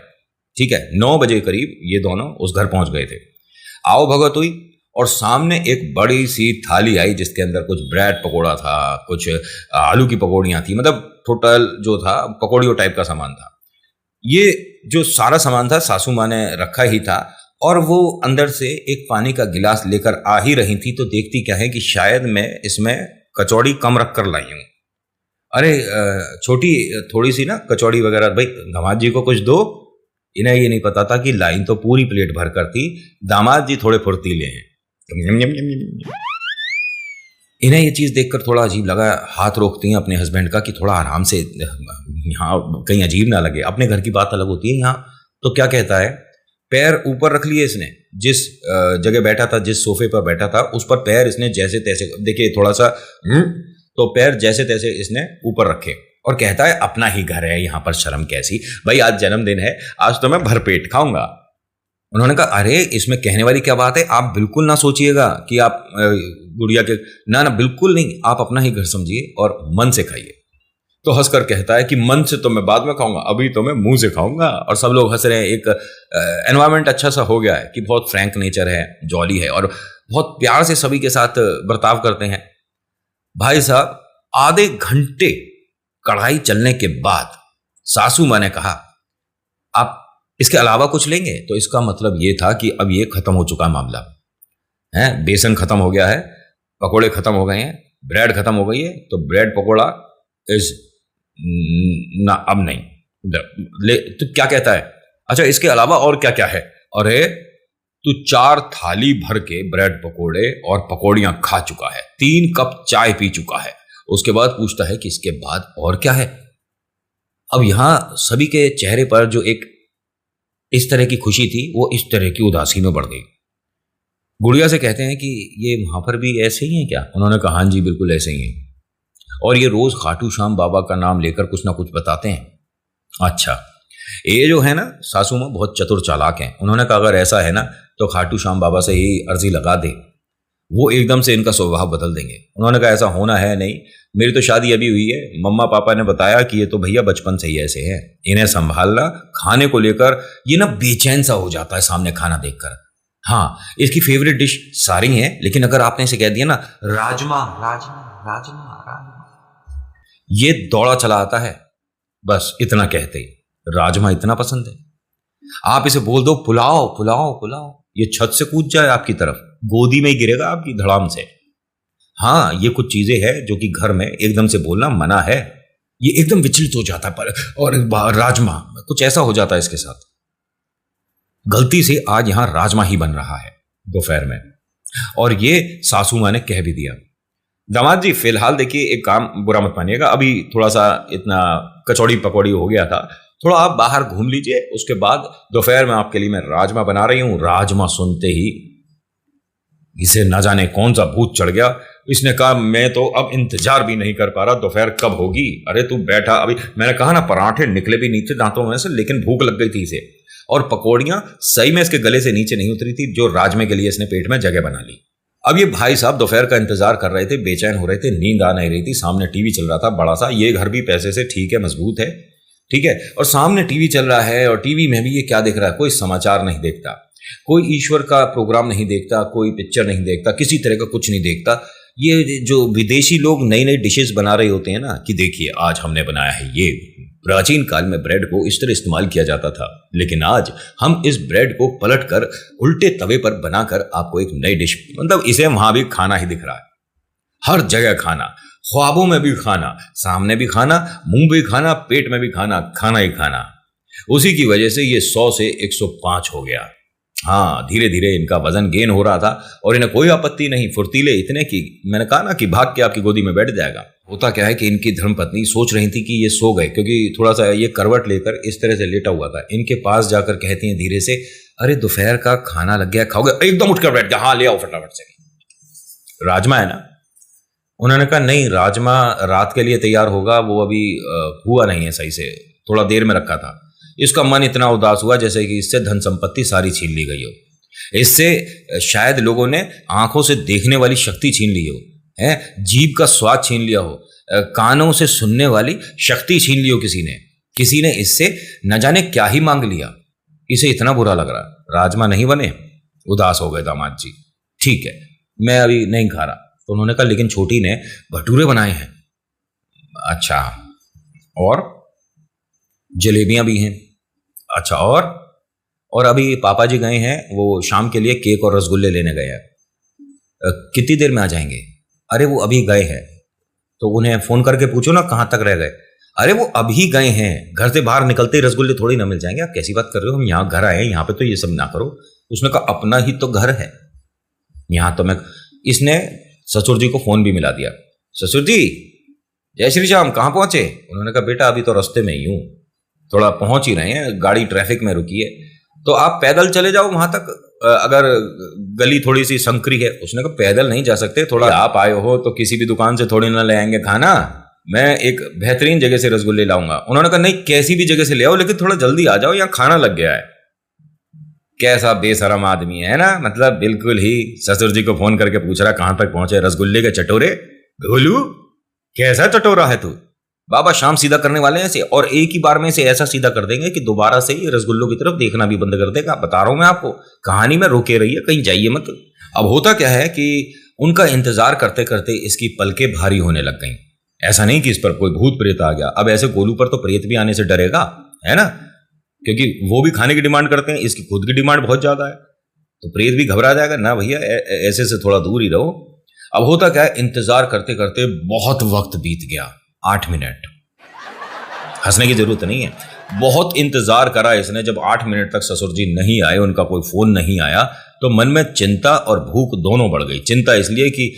ठीक है। 9 बजे करीब ये दोनों उस घर पहुंच गए थे। आओ भगत हुई और सामने एक बड़ी सी थाली आई जिसके अंदर कुछ ब्रेड पकोड़ा था, कुछ आलू की पकौड़ियां थी, मतलब टोटल जो था पकौड़ियों टाइप का सामान था। ये जो सारा सामान था सासू माँ ने रखा ही था और वो अंदर से एक पानी का गिलास लेकर आ ही रही थी तो देखती क्या है कि शायद मैं इसमें कचौड़ी कम रख कर लाई हूं। अरे छोटी थोड़ी सी ना कचौड़ी वगैरह, भाई दामाद जी को कुछ दो। इन्हें ये नहीं पता था कि लाइन तो पूरी प्लेट भर कर थी, दामाद जी थोड़े फुर्तीले हैं। इन्हें ये चीज देखकर थोड़ा अजीब लगा। हाथ रोकती हैं अपने हस्बैंड का कि थोड़ा आराम से, यहाँ कहीं अजीब ना लगे। अपने घर की बात अलग होती है, यहाँ तो क्या कहता है, पैर ऊपर रख लिए इसने, जिस जगह बैठा था, जिस सोफे पर बैठा था उस पर पैर इसने जैसे तैसे, देखिए थोड़ा सा तो पैर जैसे तैसे इसने ऊपर रखे और कहता है अपना ही घर है, यहाँ पर शर्म कैसी, भाई आज जन्मदिन है, आज तो मैं भरपेट खाऊंगा। उन्होंने कहा अरे इसमें कहने वाली क्या बात है, आप बिल्कुल ना सोचिएगा कि आप गुड़िया के, ना ना बिल्कुल नहीं, आप अपना ही घर समझिए और मन से खाइए। तो हंसकर कहता है कि मन से तो मैं बाद में खाऊंगा, अभी तो मैं मुंह से खाऊंगा। और सब लोग हंस रहे हैं। एक एनवायरनमेंट अच्छा सा हो गया है कि बहुत फ्रैंक नेचर है, जॉली है और बहुत प्यार से सभी के साथ बर्ताव करते हैं। भाई साहब आधे घंटे कढ़ाई चलने के बाद सासू माँ ने कहा आप इसके अलावा कुछ लेंगे? तो इसका मतलब ये था कि अब ये खत्म हो चुका मामला है। बेसन खत्म हो गया है, पकोड़े खत्म हो गए हैं, ब्रेड खत्म हो गई है, तो ब्रेड पकोड़ा इज ना अब नहीं ले। तो क्या कहता है, अच्छा इसके अलावा और क्या क्या है? अरे तू 4 थाली भर के ब्रेड पकोड़े और पकौड़ियां खा चुका है, 3 कप चाय पी चुका है। उसके बाद पूछता है कि इसके बाद और क्या है? अब यहां सभी के चेहरे पर जो एक इस तरह की खुशी थी वो इस तरह की उदासी में बढ़ गई। गुड़िया से कहते हैं कि ये वहां पर भी ऐसे ही हैं क्या? उन्होंने कहा हाँ जी बिल्कुल ऐसे ही हैं, और ये रोज खाटू श्याम बाबा का नाम लेकर कुछ ना कुछ बताते हैं। अच्छा, ये जो है ना सासू माँ बहुत चतुर चालाक हैं। उन्होंने कहा अगर ऐसा है ना तो खाटू श्याम बाबा से ही अर्जी लगा दे, वो एकदम से इनका स्वभाव बदल देंगे। उन्होंने कहा ऐसा होना है नहीं, मेरी तो शादी अभी हुई है, मम्मा पापा ने बताया कि ये तो भैया बचपन से ही ऐसे हैं, इन्हें संभालना, खाने को लेकर ये ना बेचैन सा हो जाता है सामने खाना देखकर। हाँ, इसकी फेवरेट डिश सारी है, लेकिन अगर आपने इसे कह दिया ना राजमा राजमा राजमा राजमा, ये दौड़ा चला आता है। बस इतना कहते ही राजमा इतना पसंद है। आप इसे बोल दो पुलाव पुलाव पुलाव, ये छत से कूद जाए आपकी तरफ, गोदी में ही गिरेगा आपकी धड़ाम से। हाँ, ये कुछ चीजें हैं जो कि घर में एकदम से बोलना मना है। ये एकदम विचलित हो जाता है पर, और राजमा कुछ ऐसा हो जाता है इसके साथ। गलती से आज यहां राजमा ही बन रहा है दोपहर में, और ये सासू माँ ने कह भी दिया। दामाद जी फिलहाल देखिए एक काम बुरा मत मानिएगा, अभी थोड़ा सा इतना कचौड़ी पकौड़ी हो गया था, थोड़ा आप बाहर घूम लीजिए, उसके बाद दोपहर में आपके लिए मैं राजमा बना रही हूं। राजमा सुनते ही इसे न जाने कौन सा भूत चढ़ गया। इसने कहा मैं तो अब इंतजार भी नहीं कर पा रहा दोपहर कब होगी। अरे तू बैठा, अभी मैंने कहा ना पराठे निकले भी नहीं थे दांतों में से, लेकिन भूख लग गई थी इसे, और पकौड़ियां सही में इसके गले से नीचे नहीं उतरी थी, जो राजमे के लिए इसने पेट में जगह बना ली। अब ये भाई साहब दोपहर का इंतजार कर रहे थे, बेचैन हो रहे थे, नींद आ नहीं रही थी। सामने टीवी चल रहा था बड़ा सा, ये घर भी पैसे से ठीक है, मजबूत है, ठीक है, और सामने टीवी चल रहा है, और टीवी में भी ये क्या देख रहा है, कोई समाचार नहीं देखता, कोई ईश्वर का प्रोग्राम नहीं देखता, कोई पिक्चर नहीं देखता, किसी तरह का कुछ नहीं देखता। ये जो विदेशी लोग नई नई डिशेस बना रहे होते हैं ना, कि देखिए आज हमने बनाया है ये, प्राचीन काल में ब्रेड को इस तरह इस्तेमाल किया जाता था, लेकिन आज हम इस ब्रेड को पलटकर उल्टे तवे पर बनाकर आपको एक नई डिश, मतलब इसे वहां भी खाना ही दिख रहा है, हर जगह खाना, ख्वाबों में भी खाना, सामने भी खाना, मुंह भी खाना, पेट में भी खाना, खाना ही खाना। उसी की वजह से ये 100 से 105 हो गया। हाँ, धीरे धीरे इनका वजन गेन हो रहा था, और इन्हें कोई आपत्ति नहीं, फुर्तीले इतने कि मैंने कहा ना कि भाग के आपकी गोदी में बैठ जाएगा। होता क्या है कि इनकी धर्मपत्नी सोच रही थी कि ये सो गए, क्योंकि थोड़ा सा ये करवट लेकर इस तरह से लेटा हुआ था। इनके पास जाकर कहती हैं धीरे से, अरे दोपहर का खाना लग गया, खाओगे? एकदम उठकर बैठ गया, हाँ ले आओ फटाफट से। राजमा है ना? उन्होंने कहा नहीं, राजमा रात के लिए तैयार होगा, वो अभी हुआ नहीं है सही से, थोड़ा देर में रखा था। इसका मन इतना उदास हुआ जैसे कि इससे धन संपत्ति सारी छीन ली गई हो, इससे शायद लोगों ने आंखों से देखने वाली शक्ति छीन ली हो, है जीभ का स्वाद छीन लिया हो, कानों से सुनने वाली शक्ति छीन ली हो, किसी ने इससे न जाने क्या ही मांग लिया। इसे इतना बुरा लग रहा, राजमा नहीं बने, उदास हो गए दामाद जी। ठीक है, मैं अभी नहीं खा रहा। तो उन्होंने कहा लेकिन छोटी ने भटूरे बनाए हैं। अच्छा, और जलेबियां भी हैं। अच्छा, और अभी पापा जी गए हैं, वो शाम के लिए केक और रसगुल्ले लेने गए हैं। कितनी देर में आ जाएंगे? अरे वो अभी गए हैं, तो उन्हें फोन करके पूछो ना कहाँ तक रह गए। अरे वो अभी गए हैं, घर से बाहर निकलते ही रसगुल्ले थोड़ी ना मिल जाएंगे, आप कैसी बात कर रहे हो, हम यहाँ घर आए हैं, यहाँ पे तो ये सब ना करो। उसने कहा अपना ही तो घर है, यहाँ तो मैं। इसने ससुर जी को फोन भी मिला दिया। ससुर जी जय श्री श्याम, कहाँ पहुंचे? उन्होंने कहा बेटा अभी तो रास्ते में ही हूँ, थोड़ा पहुंच ही रहे हैं, गाड़ी ट्रैफिक में रुकी है, तो आप पैदल चले जाओ वहां तक, अगर गली थोड़ी सी संकरी है। उसने कहा पैदल नहीं जा सकते, थोड़ा आप आए हो तो किसी भी दुकान से थोड़ी ना ले आएंगे खाना, मैं एक बेहतरीन जगह से रसगुल्ले लाऊंगा। उन्होंने कहा नहीं, कैसी भी जगह से ले आओ, लेकिन थोड़ा जल्दी आ जाओ, यहाँ खाना लग गया है। कैसा बेशरम आदमी है ना, मतलब बिल्कुल ही ससुर जी को फोन करके पूछ रहा कहां तक पहुंचे रसगुल्ले के चटोरे। गोलू कैसा चटोरा है तू। बाबा शाम सीधा करने वाले हैं इसे, और एक ही बार में इसे ऐसा सीधा कर देंगे कि दोबारा से ही रसगुल्लों की तरफ देखना भी बंद कर देगा। बता रहा हूं मैं आपको, कहानी में रोके रहिए, कहीं जाइए मत। अब होता क्या है कि उनका इंतजार करते करते इसकी पलकें भारी होने लग गईं। ऐसा नहीं कि इस पर कोई भूत प्रेत आ गया, अब ऐसे गोलू पर तो प्रेत भी आने से डरेगा, है ना, क्योंकि वो भी खाने की डिमांड करते हैं, इसकी खुद की डिमांड बहुत ज्यादा है, तो प्रेत भी घबरा जाएगा ना भैया, ऐसे से थोड़ा दूर ही रहो। अब होता क्या है, इंतजार करते करते बहुत वक्त बीत गया, 8 मिनट। हंसने की जरूरत नहीं है, बहुत इंतजार करा इसने। जब 8 मिनट तक ससुर जी नहीं आए, उनका कोई फोन नहीं आया, तो मन में चिंता और भूख दोनों बढ़ गई। चिंता इसलिए कि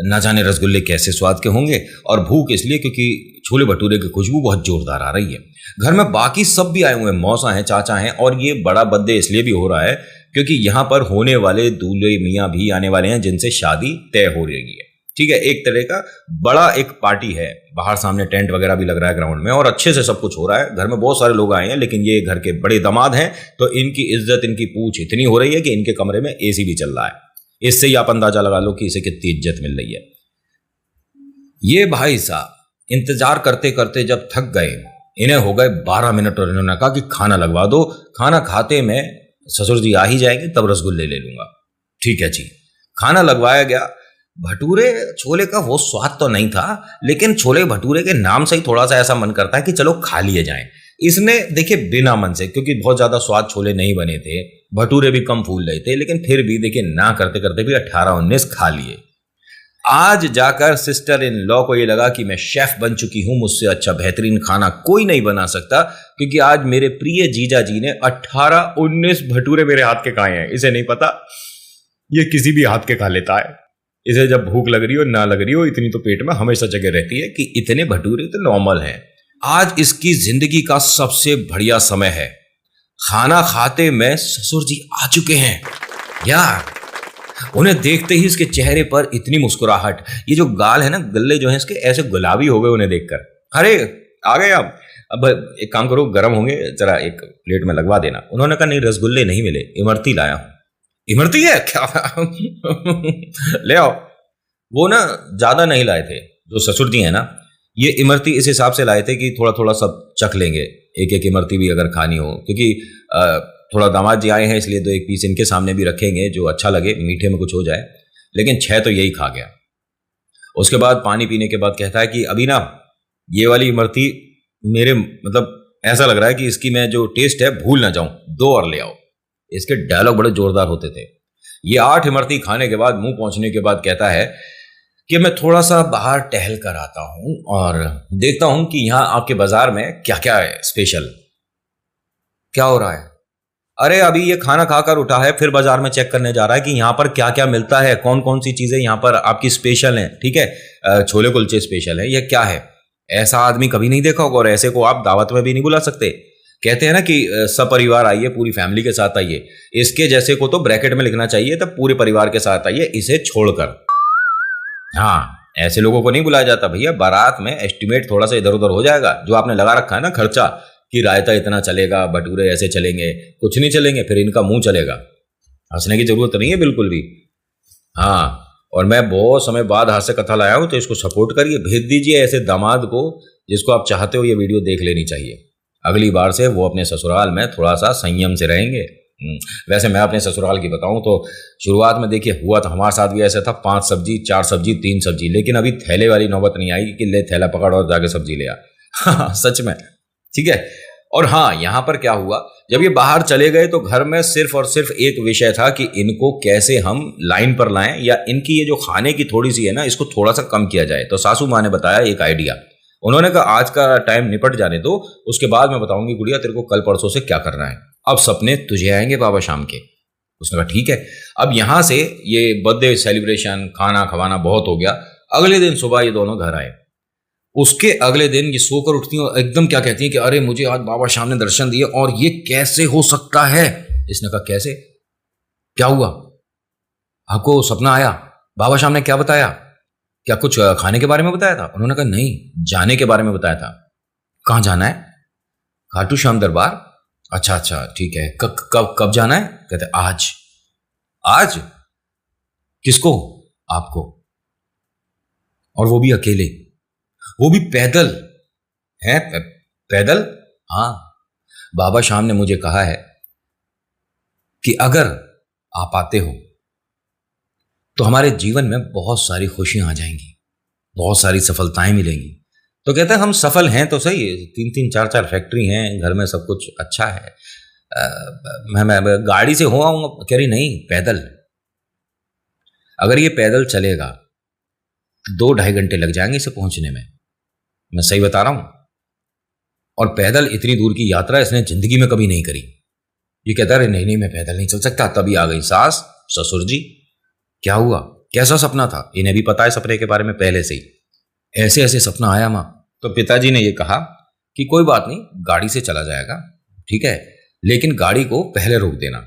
ना जाने रसगुल्ले कैसे स्वाद के होंगे, और भूख इसलिए क्योंकि छोले भटूरे की खुशबू बहुत जोरदार आ रही है। घर में बाकी सब भी आए हुए हैं, मौसा हैं, चाचा हैं, और ये बड़ा बर्थडे इसलिए भी हो रहा है क्योंकि यहाँ पर होने वाले दूल्हे मियाँ भी आने वाले हैं जिनसे शादी तय हो रही है। ठीक है, एक तरह का बड़ा एक पार्टी है, बाहर सामने टेंट वगैरह भी लग रहा है ग्राउंड में, और अच्छे से सब कुछ हो रहा है। घर में बहुत सारे लोग आए हैं, लेकिन ये घर के बड़े दामाद हैं, तो इनकी इज्जत, इनकी पूछ इतनी हो रही है कि इनके कमरे में एसी भी चल रहा है। इससे ही आप अंदाजा लगा लो कि इसे कितनी इज्जत मिल रही है। ये भाई साहब इंतजार करते करते जब थक गए, इन्हें हो गए 12 मिनट, और इन्होंने कहा कि खाना लगवा दो, खाना खाते में ससुर जी आ ही जाएंगे, तब रसगुल्ले ले लूंगा। ठीक है जी, खाना लगवाया गया। भटूरे छोले का वो स्वाद तो नहीं था, लेकिन छोले भटूरे के नाम से ही थोड़ा सा ऐसा मन करता है कि चलो खा लिए जाएं। इसने देखिए बिना मन से, क्योंकि बहुत ज्यादा स्वाद छोले नहीं बने थे, भटूरे भी कम फूल रहे थे, लेकिन फिर भी देखिए ना करते करते भी 18-19 खा लिए। आज जाकर सिस्टर इन लॉ को ये लगा कि मैं शेफ बन चुकी हूं, मुझसे अच्छा बेहतरीन खाना कोई नहीं बना सकता, क्योंकि आज मेरे प्रिय जीजा जी ने 18-19 भटूरे मेरे हाथ के खाए हैं। इसे नहीं पता ये किसी भी हाथ के खा लेता है। इसे जब भूख लग रही हो ना लग रही हो, इतनी तो पेट में हमेशा जगह रहती है कि इतने भटूरे तो नॉर्मल हैं। आज इसकी जिंदगी का सबसे बढ़िया समय है। खाना खाते में ससुर जी आ चुके हैं यार। उन्हें देखते ही इसके चेहरे पर इतनी मुस्कुराहट, ये जो गाल है ना, गल्ले जो हैं इसके ऐसे गुलाबी हो गए उन्हें देखकर। अरे आ गए आप, अब एक काम करो, गर्म होंगे, जरा एक प्लेट में लगवा देना। उन्होंने कहा नहीं, रसगुल्ले नहीं मिले, इमरती लाया हूं। इमरती है क्या? ले आओ। वो ना ज्यादा नहीं लाए थे, जो ससुर जी है ना, ये इमरती इस हिसाब से लाए थे कि थोड़ा थोड़ा सब चख लेंगे, एक एक इमरती भी अगर खानी हो, क्योंकि थोड़ा दामाद जी आए हैं, इसलिए 2-1 पीस इनके सामने भी रखेंगे जो अच्छा लगे, मीठे में कुछ हो जाए। लेकिन 6 तो यही खा गया। उसके बाद पानी पीने के बाद कहता है कि अभी ना ये वाली इमरती मेरे, मतलब ऐसा लग रहा है कि इसकी मैं जो टेस्ट है भूल ना जाऊं, 2 और ले आओ। इसके डायलॉग बड़े जोरदार होते थे। ये 8 इमरती खाने के बाद, मुंह पहुंचने के बाद कहता है कि मैं थोड़ा सा बाहर टहल कर आता हूं और देखता हूं कि यहां आपके बाजार में क्या क्या है स्पेशल। क्या हो रहा है? अरे अभी ये खाना खाकर उठा है, फिर बाजार में चेक करने जा रहा है कि यहाँ पर क्या क्या मिलता है, कौन कौन सी चीजें यहाँ पर आपकी स्पेशल हैं। ठीक है, छोले कुलचे स्पेशल है, ये क्या है? ऐसा आदमी कभी नहीं देखा होगा, और ऐसे को आप दावत में भी नहीं बुला सकते। कहते हैं ना कि सब परिवार आइए, पूरी फैमिली के साथ आइए। इसके जैसे को तो ब्रैकेट में लिखना चाहिए, तब पूरे परिवार के साथ आइए, इसे छोड़कर। हाँ, ऐसे लोगों को नहीं बुलाया जाता भैया। बारात में एस्टिमेट थोड़ा सा इधर उधर हो जाएगा, जो आपने लगा रखा है ना खर्चा, कि रायता इतना चलेगा, भटूरे ऐसे चलेंगे, कुछ नहीं चलेंगे, फिर इनका मुंह चलेगा। हंसने की जरूरत नहीं है बिल्कुल भी। हाँ, और मैं बहुत समय बाद हास्य कथा लाया हूं, तो इसको सपोर्ट करिए, भेज दीजिए ऐसे दामाद को जिसको आप चाहते हो ये वीडियो देख लेनी चाहिए। अगली बार से वो अपने ससुराल में थोड़ा सा संयम से रहेंगे। वैसे मैं अपने ससुराल की बताऊं तो शुरुआत में देखिए हुआ तो हमारे साथ भी ऐसा था, 5 सब्जी 4 सब्जी 3 सब्जी, लेकिन अभी थैले वाली नौबत नहीं आई कि ले थैला पकड़ और जाके सब्जी ले आ। सच में। ठीक है। और हाँ, यहाँ पर क्या हुआ, जब ये बाहर चले गए तो घर में सिर्फ और सिर्फ एक विषय था कि इनको कैसे हम लाइन पर लाएं, या इनकी ये जो खाने की थोड़ी सी है ना, इसको थोड़ा सा कम किया जाए। तो सासू माँ ने बताया एक आइडिया। उन्होंने कहा आज का टाइम निपट जाने दो, उसके बाद मैं बताऊंगी गुड़िया तेरे को कल परसों से क्या करना है। अब सपने तुझे आएंगे बाबा शाम के। उसने कहा ठीक है। अब यहां से ये बर्थडे सेलिब्रेशन, खाना खवाना बहुत हो गया। अगले दिन सुबह ये दोनों घर आए। उसके अगले दिन ये सोकर उठती हैं और एकदम क्या कहती हैं कि अरे मुझे आज बाबा शाम ने दर्शन दिए, और ये कैसे हो सकता है? इसने कहा कैसे, क्या हुआ, आपको सपना आया? बाबा शाम ने क्या बताया? क्या कुछ खाने के बारे में बताया था? उन्होंने कहा नहीं, जाने के बारे में बताया था। कहाँ जाना है? खाटू श्याम दरबार। अच्छा अच्छा ठीक है, कब कब कब जाना है? कहते आज। आज? किसको? आपको। और वो भी अकेले, वो भी पैदल है? पैदल? हाँ। बाबा शाम ने मुझे कहा है कि अगर आप आते हो तो हमारे जीवन में बहुत सारी खुशियां आ जाएंगी, बहुत सारी सफलताएं मिलेंगी। तो कहते हैं हम सफल हैं तो सही, 3-3 4-4 फैक्ट्री हैं, घर में सब कुछ अच्छा है। मैं गाड़ी से हो आऊंगा। कह रही नहीं, पैदल। अगर ये पैदल चलेगा 2-2.5 घंटे लग जाएंगे इसे पहुंचने में। मैं सही बता रहा हूं। और पैदल इतनी दूर की यात्रा इसने जिंदगी में कभी नहीं करी। ये कहता है नहीं नहीं मैं पैदल नहीं चल सकता। तभी आ गई सास, ससुर जी। क्या हुआ? कैसा सपना था? इन्हें भी पता है सपने के बारे में पहले से ही। ऐसे ऐसे सपना आया मां। तो पिताजी ने ये कहा कि कोई बात नहीं, गाड़ी से चला जाएगा, ठीक है, लेकिन गाड़ी को पहले रोक देना।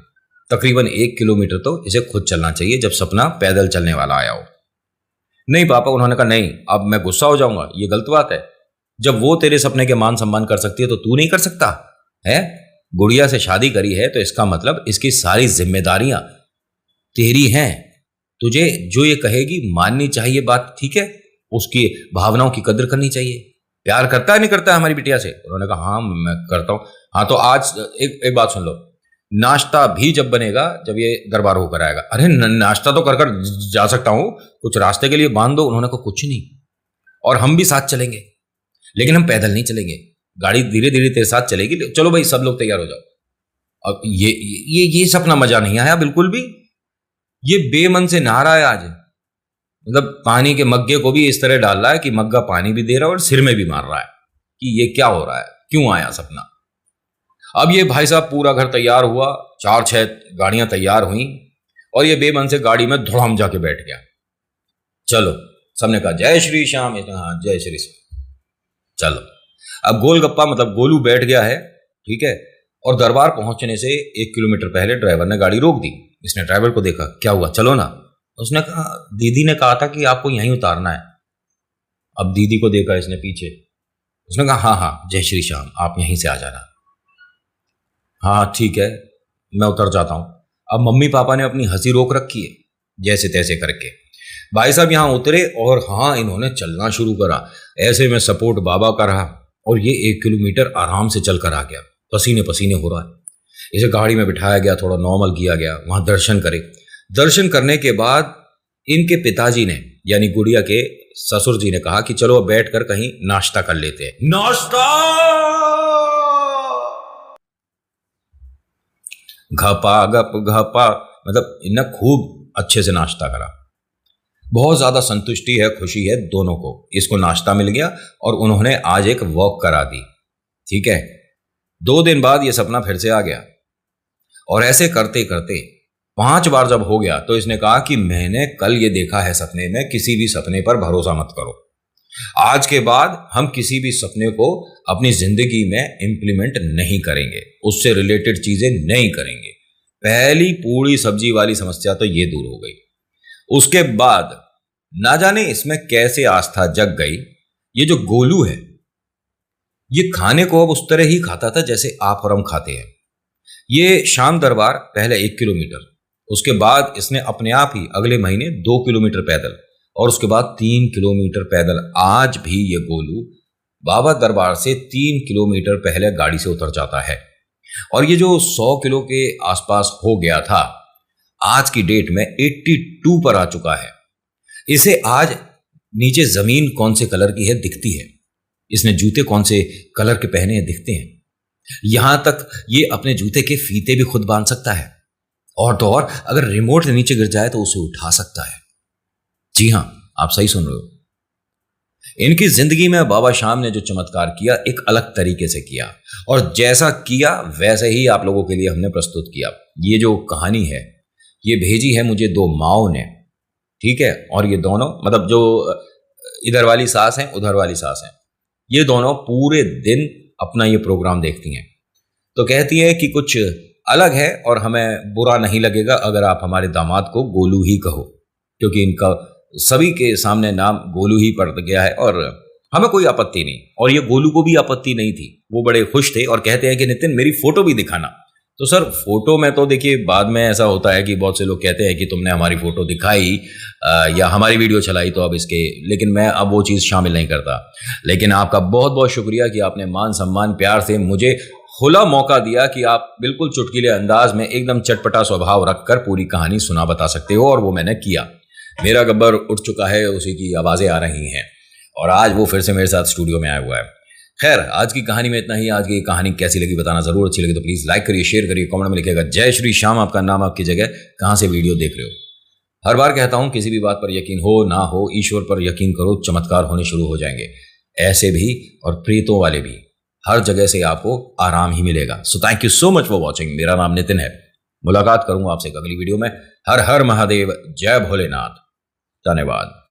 तकरीबन 1 किलोमीटर तो इसे खुद चलना चाहिए जब सपना पैदल चलने वाला आया हो। नहीं पापा, उन्होंने कहा नहीं, अब मैं गुस्सा हो जाऊंगा, ये गलत बात है। जब वो तेरे सपने के मान सम्मान कर सकती है तो तू नहीं कर सकता है? गुड़िया से शादी करी है तो इसका मतलब इसकी सारी जिम्मेदारियां तेरी हैं। तुझे जो ये कहेगी माननी चाहिए बात, ठीक है? उसकी भावनाओं की कदर करनी चाहिए। प्यार करता है नहीं करता है हमारी बिटिया से? उन्होंने कहा हाँ मैं करता हूं। हाँ तो आज एक बात सुन लो, नाश्ता भी जब बनेगा जब ये दरबार होकर आएगा। अरे नाश्ता तो कर कर जा सकता हूं, कुछ रास्ते के लिए बांध दो। उन्होंने कहा कुछ नहीं, और हम भी साथ चलेंगे, लेकिन हम पैदल नहीं चलेंगे, गाड़ी धीरे धीरे तेरे साथ चलेगी। चलो भाई सब लोग तैयार हो जाओ। अब ये सपना मजा नहीं आया बिल्कुल भी। ये बेमन से नहा रहा है आज, मतलब पानी के मग्गे को भी इस तरह डाल रहा है कि मग्गा पानी भी दे रहा है और सिर में भी मार रहा है कि ये क्या हो रहा है, क्यों आया सपना। अब ये भाई साहब पूरा घर तैयार हुआ, 4-6 गाड़ियां तैयार हुई और ये बेमन से गाड़ी में धड़ाम जाके बैठ गया। चलो, सबने कहा जय श्री श्याम, हाँ जय श्री श्याम। चलो, अब गोलगप्पा मतलब गोलू बैठ गया है, ठीक है। और दरबार पहुंचने से 1 किलोमीटर पहले ड्राइवर ने गाड़ी रोक दी। इसने ड्राइवर को देखा, क्या हुआ, चलो ना। उसने कहा दीदी ने कहा था कि आपको यहीं उतारना है। अब दीदी को देखा इसने पीछे, उसने कहा हाँ हाँ जय श्री श्याम, आप यहीं से आ जाना। हाँ ठीक है, मैं उतर जाता हूं। अब मम्मी पापा ने अपनी हंसी रोक रखी है, जैसे तैसे करके भाई साहब यहां उतरे और हाँ इन्होंने चलना शुरू करा। ऐसे में सपोर्ट बाबा का रहा और ये 1 किलोमीटर आराम से चल कर आ गया। पसीने पसीने हो रहा है। इसे गाड़ी में बिठाया गया, थोड़ा नॉर्मल किया गया, वहां दर्शन करे। दर्शन करने के बाद इनके पिताजी ने यानी गुड़िया के ससुर जी ने कहा कि चलो अब बैठ कर कहीं नाश्ता कर लेते हैं। नाश्ता घपा गप घपा, मतलब इन्हें खूब अच्छे से नाश्ता करा। बहुत ज्यादा संतुष्टि है, खुशी है दोनों को। इसको नाश्ता मिल गया और उन्होंने आज एक वॉक करा दी, ठीक है। 2 दिन बाद ये सपना फिर से आ गया और ऐसे करते करते 5 बार जब हो गया तो इसने कहा कि मैंने कल ये देखा है सपने में, किसी भी सपने पर भरोसा मत करो। आज के बाद हम किसी भी सपने को अपनी जिंदगी में इंप्लीमेंट नहीं करेंगे, उससे रिलेटेड चीजें नहीं करेंगे। पहली पूरी सब्जी वाली समस्या तो ये दूर हो गई। उसके बाद ना जाने इसमें कैसे आस्था जग गई। ये जो गोलू है ये खाने को अब उस तरह ही खाता था जैसे आप और हम खाते हैं। ये शाम दरबार पहले 1 किलोमीटर, उसके बाद इसने अपने आप ही अगले महीने 2 किलोमीटर पैदल और उसके बाद 3 किलोमीटर पैदल। आज भी ये गोलू बाबा दरबार से 3 किलोमीटर पहले गाड़ी से उतर जाता है। और ये जो 100 किलो के आसपास हो गया था, आज की डेट में 82 पर आ चुका है। इसे आज नीचे जमीन कौन से कलर की है दिखती है, इसने जूते कौन से कलर के पहने हैं दिखते हैं। यहां तक ये अपने जूते के फीते भी खुद बांध सकता है, और तो और अगर रिमोट नीचे गिर जाए तो उसे उठा सकता है। जी हां, आप सही सुन रहे हो। इनकी जिंदगी में बाबा शाम ने जो चमत्कार किया एक अलग तरीके से किया, और जैसा किया वैसे ही आप लोगों के लिए हमने प्रस्तुत किया। ये जो कहानी है ये भेजी है मुझे 2 माओं ने, ठीक है। और ये दोनों मतलब जो इधर वाली सास हैं उधर वाली सास हैं, ये दोनों पूरे दिन अपना ये प्रोग्राम देखती हैं। तो कहती है कि कुछ अलग है और हमें बुरा नहीं लगेगा अगर आप हमारे दामाद को गोलू ही कहो, क्योंकि इनका सभी के सामने नाम गोलू ही पड़ गया है और हमें कोई आपत्ति नहीं, और ये गोलू को भी आपत्ति नहीं थी। वो बड़े खुश थे और कहते हैं कि नितिन मेरी फोटो भी दिखाना। तो सर फोटो में तो देखिए बाद में ऐसा होता है कि बहुत से लोग कहते हैं कि तुमने हमारी फोटो दिखाई या हमारी वीडियो चलाई तो अब इसके, लेकिन मैं अब वो चीज़ शामिल नहीं करता। लेकिन आपका बहुत बहुत शुक्रिया कि आपने मान सम्मान प्यार से मुझे खुला मौका दिया कि आप बिल्कुल चुटकीले अंदाज में एकदम चटपटा स्वभाव रखकर पूरी कहानी सुना बता सकते हो, और वो मैंने किया। मेरा गब्बर उठ चुका है, उसी की आवाज़ें आ रही हैं और आज वो फिर से मेरे साथ स्टूडियो में आया हुआ है। खैर आज की कहानी में इतना ही। आज की कहानी कैसी लगी बताना जरूर। अच्छी लगी तो प्लीज़ लाइक करिए, शेयर करिए, कमेंट में लिखिएगा जय श्री श्याम, आपका नाम, आपकी जगह, कहाँ से वीडियो देख रहे हो। हर बार कहता हूँ किसी भी बात पर यकीन हो ना हो, ईश्वर पर यकीन करो, चमत्कार होने शुरू हो जाएंगे। ऐसे भी और प्रीतों वाले भी, हर जगह से आपको आराम ही मिलेगा। So thank you so much for watching. मेरा नाम नितिन है। मुलाकात करूंगा आपसे अगली वीडियो में। हर हर महादेव, जय भोलेनाथ, धन्यवाद।